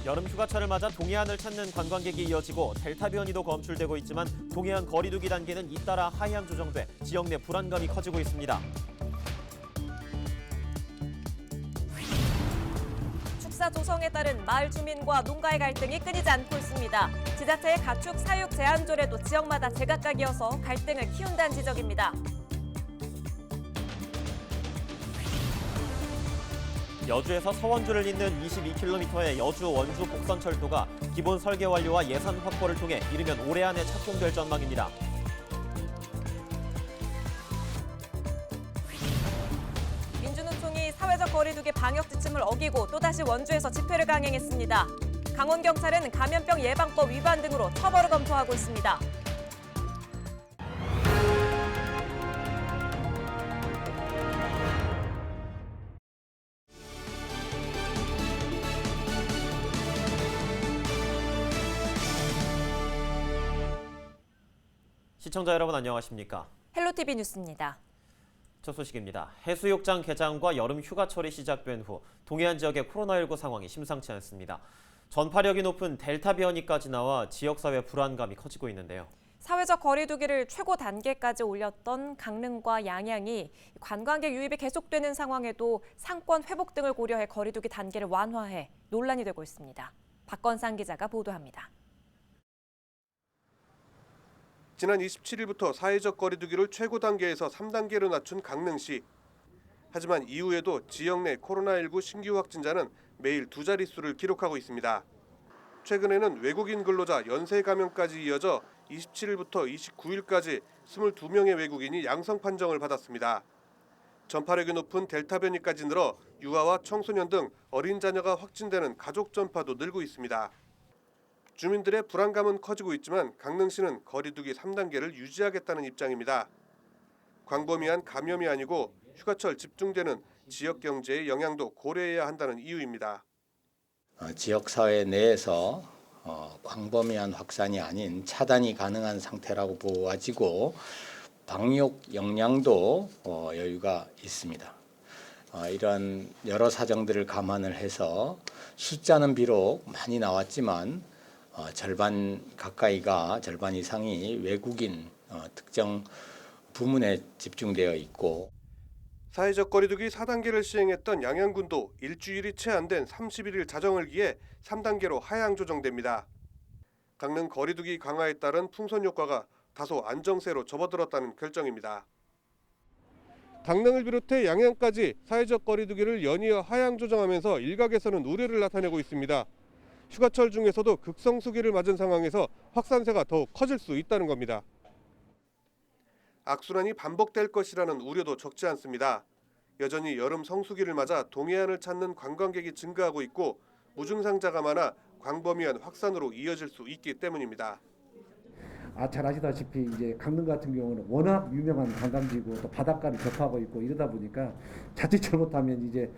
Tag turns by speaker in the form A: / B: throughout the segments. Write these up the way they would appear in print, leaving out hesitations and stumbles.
A: 여름 휴가철을 맞아 동해안을 찾는 관광객이 이어지고 델타 변이도 검출되고 있지만 동해안 거리두기 단계는 잇따라 하향 조정돼 지역 내 불안감이 커지고 있습니다.
B: 축사 조성에 따른 마을 주민과 농가의 갈등이 끊이지 않고 있습니다. 지자체의 가축 사육 제한 조례도 지역마다 제각각이어서 갈등을 키운다는 지적입니다.
A: 여주에서 서원주를 잇는 22km의 여주 원주 복선철도가 기본 설계 완료와 예산 확보를 통해 이르면 올해 안에 착공될 전망입니다.
B: 민주노총이 사회적 거리두기 방역 지침을 어기고 또다시 원주에서 집회를 강행했습니다. 강원경찰은 감염병 예방법 위반 등으로 처벌을 검토하고 있습니다.
A: 시청자 여러분 안녕하십니까?
B: 헬로티비 뉴스입니다.
A: 첫 소식입니다. 해수욕장 개장과 여름 휴가철이 시작된 후 동해안 지역의 코로나19 상황이 심상치 않습니다. 전파력이 높은 델타 변이까지 나와 지역사회 불안감이 커지고 있는데요.
B: 사회적 거리두기를 최고 단계까지 올렸던 강릉과 양양이 관광객 유입이 계속되는 상황에도 상권 회복 등을 고려해 거리두기 단계를 완화해 논란이 되고 있습니다. 박건상 기자가 보도합니다.
C: 지난 27일부터 사회적 거리두기를 최고 단계에서 3단계로 낮춘 강릉시. 하지만 이후에도 지역 내 코로나19 신규 확진자는 매일 두 자릿수를 기록하고 있습니다. 최근에는 외국인 근로자 연쇄 감염까지 이어져 27일부터 29일까지 22명의 외국인이 양성 판정을 받았습니다. 전파력이 높은 델타 변이까지 늘어 유아와 청소년 등 어린 자녀가 확진되는 가족 전파도 늘고 있습니다. 주민들의 불안감은 커지고 있지만 강릉시는 거리두기 3단계를 유지하겠다는 입장입니다. 광범위한 감염이 아니고 휴가철 집중되는 지역 경제의 영향도 고려해야 한다는 이유입니다.
D: 지역사회 내에서 광범위한 확산이 아닌 차단이 가능한 상태라고 보아지고 방역 역량도 여유가 있습니다. 이런 여러 사정들을 감안을 해서 숫자는 비록 많이 나왔지만 절반 이상이 외국인 특정 부문에 집중되어 있고
C: 사회적 거리두기 4단계를 시행했던 양양군도 일주일이 채 안 된 31일 자정을 기해 3단계로 하향 조정됩니다. 강릉 거리두기 강화에 따른 풍선 효과가 다소 안정세로 접어들었다는 결정입니다. 강릉을 비롯해 양양까지 사회적 거리두기를 연이어 하향 조정하면서 일각에서는 우려를 나타내고 있습니다. 휴가철 중에서도 극성수기를 맞은 상황에서 확산세가 더욱 커질 수 있다는 겁니다. 악순환이 반복될 것이라는 우려도 적지 않습니다. 여전히 여름 성수기를 맞아 동해안을 찾는 관광객이 증가하고 있고 무증상자가 많아 광범위한 확산으로 이어질 수 있기 때문입니다.
E: 잘 아시다시피 이제 강릉 같은 경우는 워낙 유명한 관광지고 또 바닷가를 접하고 있고 이러다 보니까 자칫 잘못하면 이제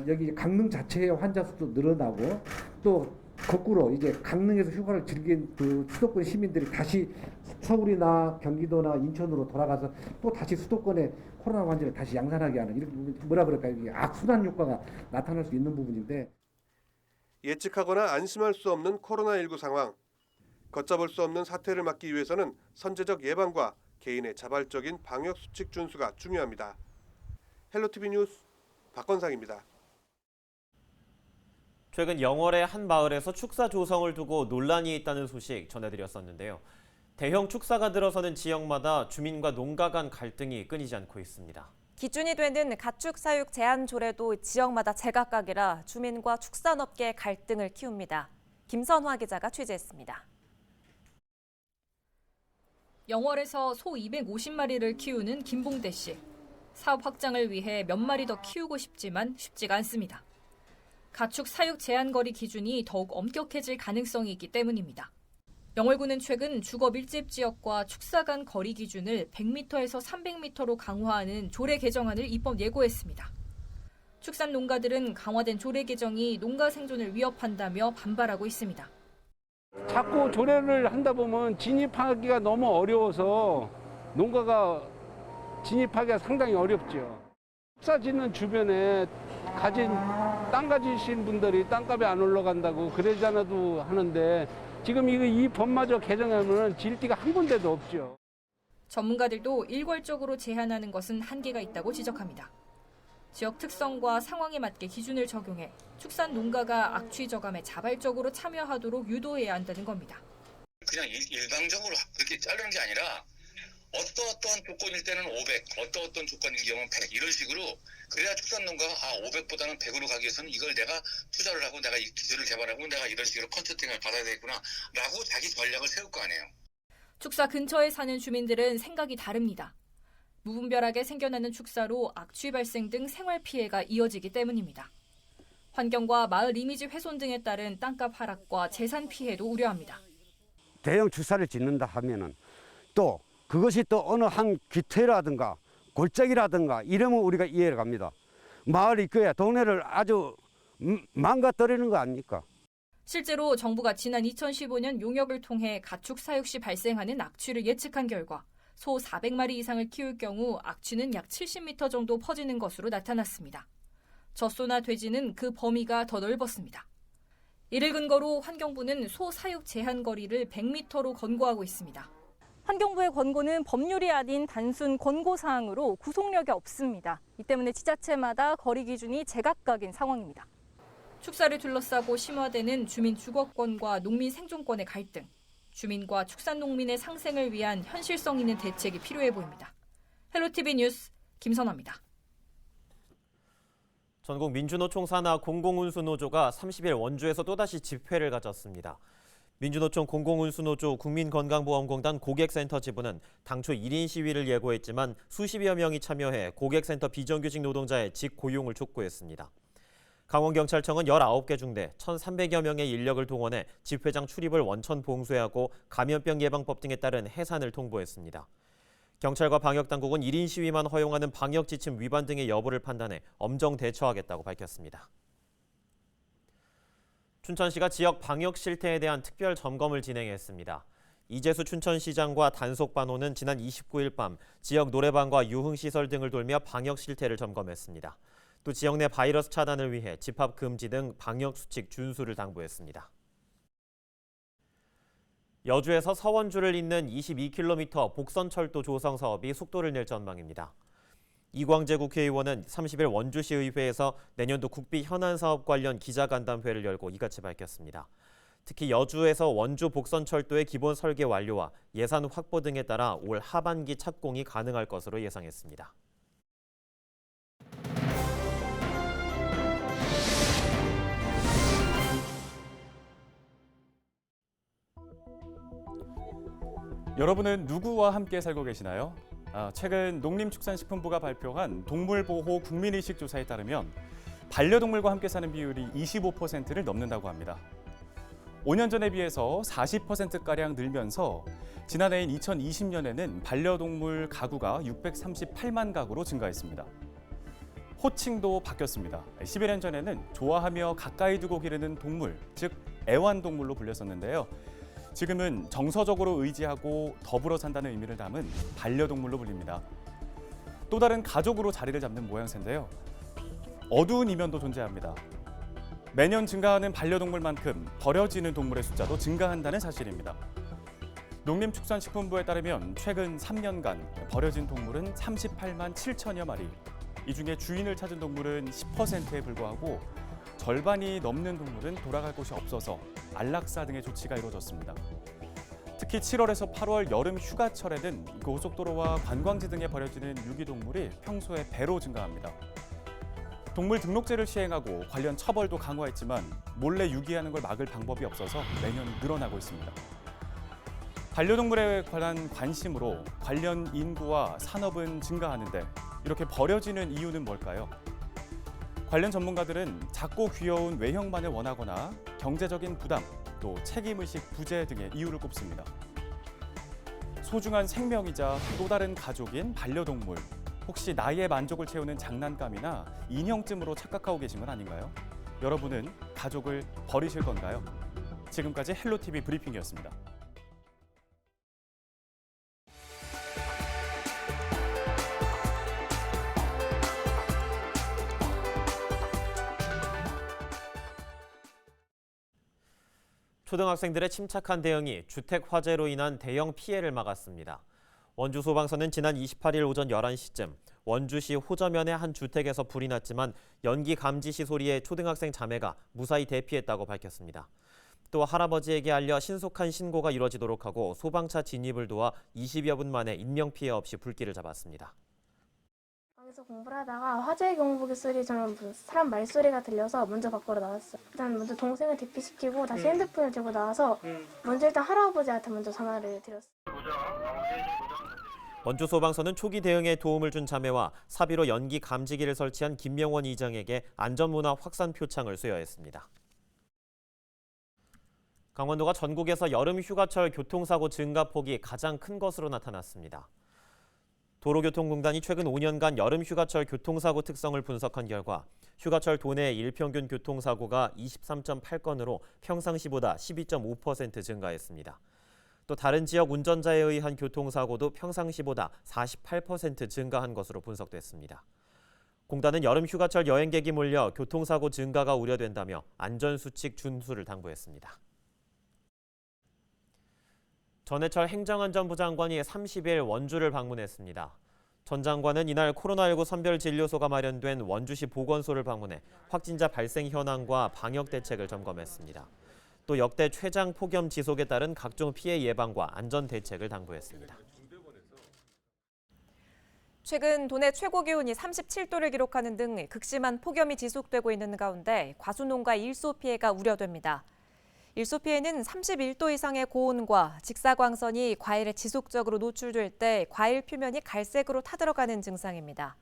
E: 여기 강릉 자체의 환자 수도 늘어나고 또 거꾸로 이제 강릉에서 휴가를 즐긴 그 수도권 시민들이 다시 서울이나 경기도나 인천으로 돌아가서 또 다시 수도권에 코로나 환자를 다시 양산하게 하는 이렇게 뭐라 그럴까요? 이게 악순환 효과가 나타날 수 있는 부분인데
C: 예측하거나 안심할 수 없는 코로나19 상황. 걷잡을 수 없는 사태를 막기 위해서는 선제적 예방과 개인의 자발적인 방역 수칙 준수가 중요합니다. 헬로티비 뉴스 박건상입니다.
A: 최근 영월의 한 마을에서 축사 조성을 두고 논란이 있다는 소식 전해드렸었는데요. 대형 축사가 들어서는 지역마다 주민과 농가 간 갈등이 끊이지 않고 있습니다.
B: 기준이 되는 가축 사육 제한 조례도 지역마다 제각각이라 주민과 축산업계의 갈등을 키웁니다. 김선화 기자가 취재했습니다.
F: 영월에서 소 250마리를 키우는 김봉대 씨. 사업 확장을 위해 몇 마리 더 키우고 싶지만 쉽지가 않습니다. 가축 사육 제한 거리 기준이 더욱 엄격해질 가능성이 있기 때문입니다. 영월군은 최근 주거 밀집 지역과 축사 간 거리 기준을 100m에서 300m로 강화하는 조례 개정안을 입법 예고했습니다. 축산 농가들은 강화된 조례 개정이 농가 생존을 위협한다며 반발하고 있습니다.
G: 자꾸 조례를 한다 보면 진입하기가 너무 어려워서 농가가 진입하기가 상당히 어렵죠. 축사 짓는 주변에 땅 가지신 분들이 땅값이 안 올라간다고 그러지 않아도 하는데 지금 이 법마저 개정하면 질티가 한 군데도 없죠.
F: 전문가들도 일괄적으로 제한하는 것은 한계가 있다고 지적합니다. 지역 특성과 상황에 맞게 기준을 적용해 축산 농가가 악취 저감에 자발적으로 참여하도록 유도해야 한다는 겁니다.
H: 그냥 일방적으로 그렇게 자르는 게 아니라 어떤 조건일 때는 500, 어떤 조건인 경우는 100 이런 식으로 그래야 축산농가가 500보다는 100으로 가기 위해서는 이걸 내가 투자를 하고 내가 이 기술을 개발하고 내가 이런 식으로 컨설팅을 받아야 되겠구나 라고 자기 전략을 세울 거 아니에요.
F: 축사 근처에 사는 주민들은 생각이 다릅니다. 무분별하게 생겨나는 축사로 악취 발생 등 생활 피해가 이어지기 때문입니다. 환경과 마을 이미지 훼손 등에 따른 땅값 하락과 재산 피해도 우려합니다.
I: 대형 축사를 짓는다 하면은 또 그것이 또 어느 한 귀퇴라든가 골짜기라든가 이러면 우리가 이해를 갑니다. 마을 입구에 동네를 아주 망가뜨리는 거 아닙니까?
F: 실제로 정부가 지난 2015년 용역을 통해 가축 사육 시 발생하는 악취를 예측한 결과 소 400마리 이상을 키울 경우 악취는 약 70m 정도 퍼지는 것으로 나타났습니다. 젖소나 돼지는 그 범위가 더 넓었습니다. 이를 근거로 환경부는 소 사육 제한 거리를 100m로 권고하고 있습니다.
J: 환경부의 권고는 법률이 아닌 단순 권고사항으로 구속력이 없습니다. 이 때문에 지자체마다 거리 기준이 제각각인 상황입니다.
F: 축사를 둘러싸고 심화되는 주민 주거권과 농민 생존권의 갈등, 주민과 축산농민의 상생을 위한 현실성 있는 대책이 필요해 보입니다. 헬로티비 뉴스 김선아입니다.
A: 전국 민주노총 산하 공공운수노조가 30일 원주에서 또다시 집회를 가졌습니다. 민주노총 공공운수노조 국민건강보험공단 고객센터 지부는 당초 1인 시위를 예고했지만 수십여 명이 참여해 고객센터 비정규직 노동자의 직고용을 촉구했습니다. 강원경찰청은 19개 중대 1,300여 명의 인력을 동원해 집회장 출입을 원천 봉쇄하고 감염병 예방법 등에 따른 해산을 통보했습니다. 경찰과 방역당국은 1인 시위만 허용하는 방역지침 위반 등의 여부를 판단해 엄정 대처하겠다고 밝혔습니다. 춘천시가 지역 방역 실태에 대한 특별 점검을 진행했습니다. 이재수 춘천시장과 단속반호는 지난 29일 밤 지역 노래방과 유흥시설 등을 돌며 방역 실태를 점검했습니다. 또 지역 내 바이러스 차단을 위해 집합 금지 등 방역 수칙 준수를 당부했습니다. 여주에서 서원주를 잇는 22km 복선철도 조성 사업이 속도를 낼 전망입니다. 이광재 국회의원은 30일 원주시의회에서 내년도 국비 현안 사업 관련 기자간담회를 열고 이같이 밝혔습니다. 특히 여주에서 원주 복선철도의 기본 설계 완료와 예산 확보 등에 따라 올 하반기 착공이 가능할 것으로 예상했습니다.
K: 여러분은 누구와 함께 살고 계시나요? 최근 농림축산식품부가 발표한 동물보호 국민의식 조사에 따르면 반려동물과 함께 사는 비율이 25%를 넘는다고 합니다. 5년 전에 비해서 40%가량 늘면서 지난해인 2020년에는 반려동물 가구가 638만 가구로 증가했습니다. 호칭도 바뀌었습니다. 11년 전에는 좋아하며 가까이 두고 기르는 동물, 즉 애완동물로 불렸었는데요. 지금은 정서적으로 의지하고 더불어 산다는 의미를 담은 반려동물로 불립니다. 또 다른 가족으로 자리를 잡는 모양새인데요. 어두운 이면도 존재합니다. 매년 증가하는 반려동물만큼 버려지는 동물의 숫자도 증가한다는 사실입니다. 농림축산식품부에 따르면 최근 3년간 버려진 동물은 38만 7천여 마리. 이 중에 주인을 찾은 동물은 10%에 불과하고 절반이 넘는 동물은 돌아갈 곳이 없어서 안락사 등의 조치가 이루어졌습니다. 특히 7월에서 8월 여름 휴가철에는 고속도로와 관광지 등에 버려지는 유기동물이 평소의 배로 증가합니다. 동물 등록제를 시행하고 관련 처벌도 강화했지만 몰래 유기하는 걸 막을 방법이 없어서 매년 늘어나고 있습니다. 반려동물에 관한 관심으로 관련 인구와 산업은 증가하는데 이렇게 버려지는 이유는 뭘까요? 관련 전문가들은 작고 귀여운 외형만을 원하거나 경제적인 부담, 또 책임의식 부재 등의 이유를 꼽습니다. 소중한 생명이자 또 다른 가족인 반려동물, 혹시 나의 만족을 채우는 장난감이나 인형쯤으로 착각하고 계신 건 아닌가요? 여러분은 가족을 버리실 건가요? 지금까지 헬로티비 브리핑이었습니다.
A: 초등학생들의 침착한 대응이 주택 화재로 인한 대형 피해를 막았습니다. 원주 소방서는 지난 28일 오전 11시쯤 원주시 호저면의 한 주택에서 불이 났지만 연기 감지 시 소리에 초등학생 자매가 무사히 대피했다고 밝혔습니다. 또 할아버지에게 알려 신속한 신고가 이루어지도록 하고 소방차 진입을 도와 20여 분 만에 인명피해 없이 불길을 잡았습니다.
L: 방에서 공부를 하다가 화재 경보기 소리 저는 사람 말소리가 들려서 먼저 밖으로 나왔어요. 일단 먼저 동생을 대피시키고 다시 핸드폰을 들고 나와서 먼저 일단 할아버지한테 먼저 전화를 드렸어요.
A: 원주 소방서는 초기 대응에 도움을 준 자매와 사비로 연기 감지기를 설치한 김명원 이장에게 안전문화 확산 표창을 수여했습니다. 강원도가 전국에서 여름 휴가철 교통사고 증가폭이 가장 큰 것으로 나타났습니다. 도로교통공단이 최근 5년간 여름 휴가철 교통사고 특성을 분석한 결과 휴가철 도내 일평균 교통사고가 23.8건으로 평상시보다 12.5% 증가했습니다. 또 다른 지역 운전자에 의한 교통사고도 평상시보다 48% 증가한 것으로 분석됐습니다. 공단은 여름 휴가철 여행객이 몰려 교통사고 증가가 우려된다며 안전수칙 준수를 당부했습니다. 전해철 행정안전부 장관이 30일 원주를 방문했습니다. 전 장관은 이날 코로나19 선별진료소가 마련된 원주시 보건소를 방문해 확진자 발생 현황과 방역 대책을 점검했습니다. 또 역대 최장 폭염 지속에 따른 각종 피해 예방과 안전 대책을 당부했습니다.
B: 최근 도내 최고 기온이 37도를 기록하는 등 극심한 폭염이 지속되고 있는 가운데 과수농가 일소 피해가 우려됩니다. 일소 피해는 31도 이상의 고온과 직사광선이 과일에 지속적으로 노출될 때 과일 표면이 갈색으로 타들어가는 증상입니다.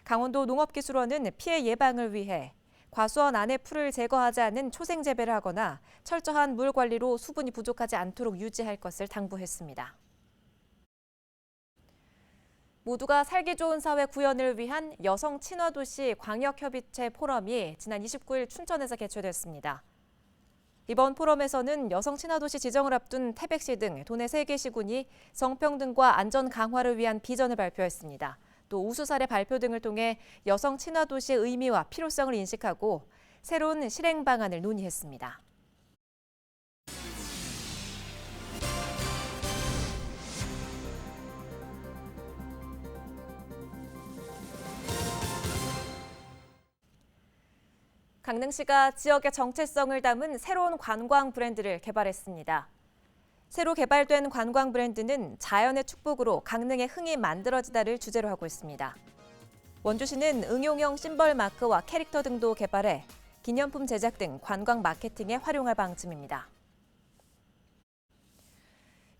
B: 강원도 농업기술원은 피해 예방을 위해 과수원 안의 풀을 제거하지 않은 초생 재배를 하거나 철저한 물 관리로 수분이 부족하지 않도록 유지할 것을 당부했습니다. 모두가 살기 좋은 사회 구현을 위한 여성 친화도시 광역협의체 포럼이 지난 29일 춘천에서 개최됐습니다. 이번 포럼에서는 여성 친화도시 지정을 앞둔 태백시 등 도내 3개 시군이 성평등과 안전 강화를 위한 비전을 발표했습니다. 또 우수 사례 발표 등을 통해 여성 친화도시의 의미와 필요성을 인식하고 새로운 실행 방안을 논의했습니다. 강릉시가 지역의 정체성을 담은 새로운 관광 브랜드를 개발했습니다. 새로 개발된 관광 브랜드는 자연의 축복으로 강릉의 흥이 만들어지다를 주제로 하고 있습니다. 원주시는 응용형 심벌 마크와 캐릭터 등도 개발해 기념품 제작 등 관광 마케팅에 활용할 방침입니다.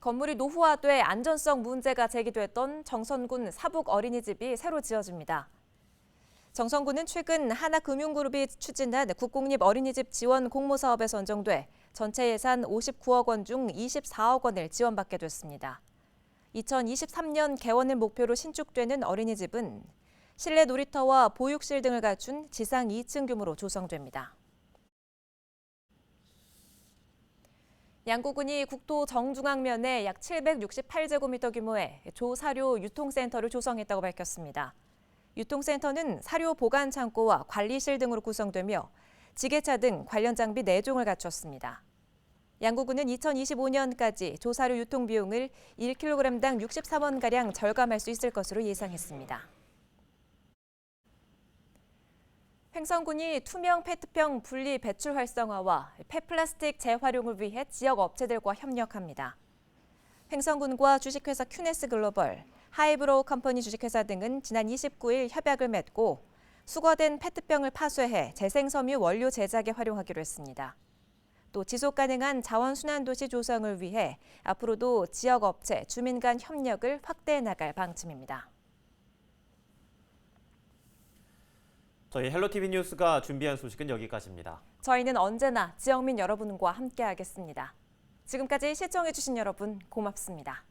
B: 건물이 노후화돼 안전성 문제가 제기됐던 정선군 사북 어린이집이 새로 지어집니다. 정선군은 최근 하나금융그룹이 추진한 국공립 어린이집 지원 공모사업에 선정돼 전체 예산 59억 원 중 24억 원을 지원받게 됐습니다. 2023년 개원을 목표로 신축되는 어린이집은 실내 놀이터와 보육실 등을 갖춘 지상 2층 규모로 조성됩니다. 양구군이 국토 정중앙면에 약 768제곱미터 규모의 조사료 유통센터를 조성했다고 밝혔습니다. 유통센터는 사료 보관 창고와 관리실 등으로 구성되며 지게차 등 관련 장비 4종을 갖췄습니다. 양구군은 2025년까지 조사료 유통 비용을 1kg당 63원가량 절감할 수 있을 것으로 예상했습니다. 횡성군이 투명 페트병 분리 배출 활성화와 폐플라스틱 재활용을 위해 지역 업체들과 협력합니다. 횡성군과 주식회사 큐네스 글로벌, 하이브로우 컴퍼니 주식회사 등은 지난 29일 협약을 맺고 수거된 페트병을 파쇄해 재생섬유 원료 제작에 활용하기로 했습니다. 또 지속가능한 자원순환도시 조성을 위해 앞으로도 지역 업체, 주민 간 협력을 확대해 나갈 방침입니다.
A: 저희 헬로티비 뉴스가 준비한 소식은 여기까지입니다.
B: 저희는 언제나 지역민 여러분과 함께하겠습니다. 지금까지 시청해주신 여러분 고맙습니다.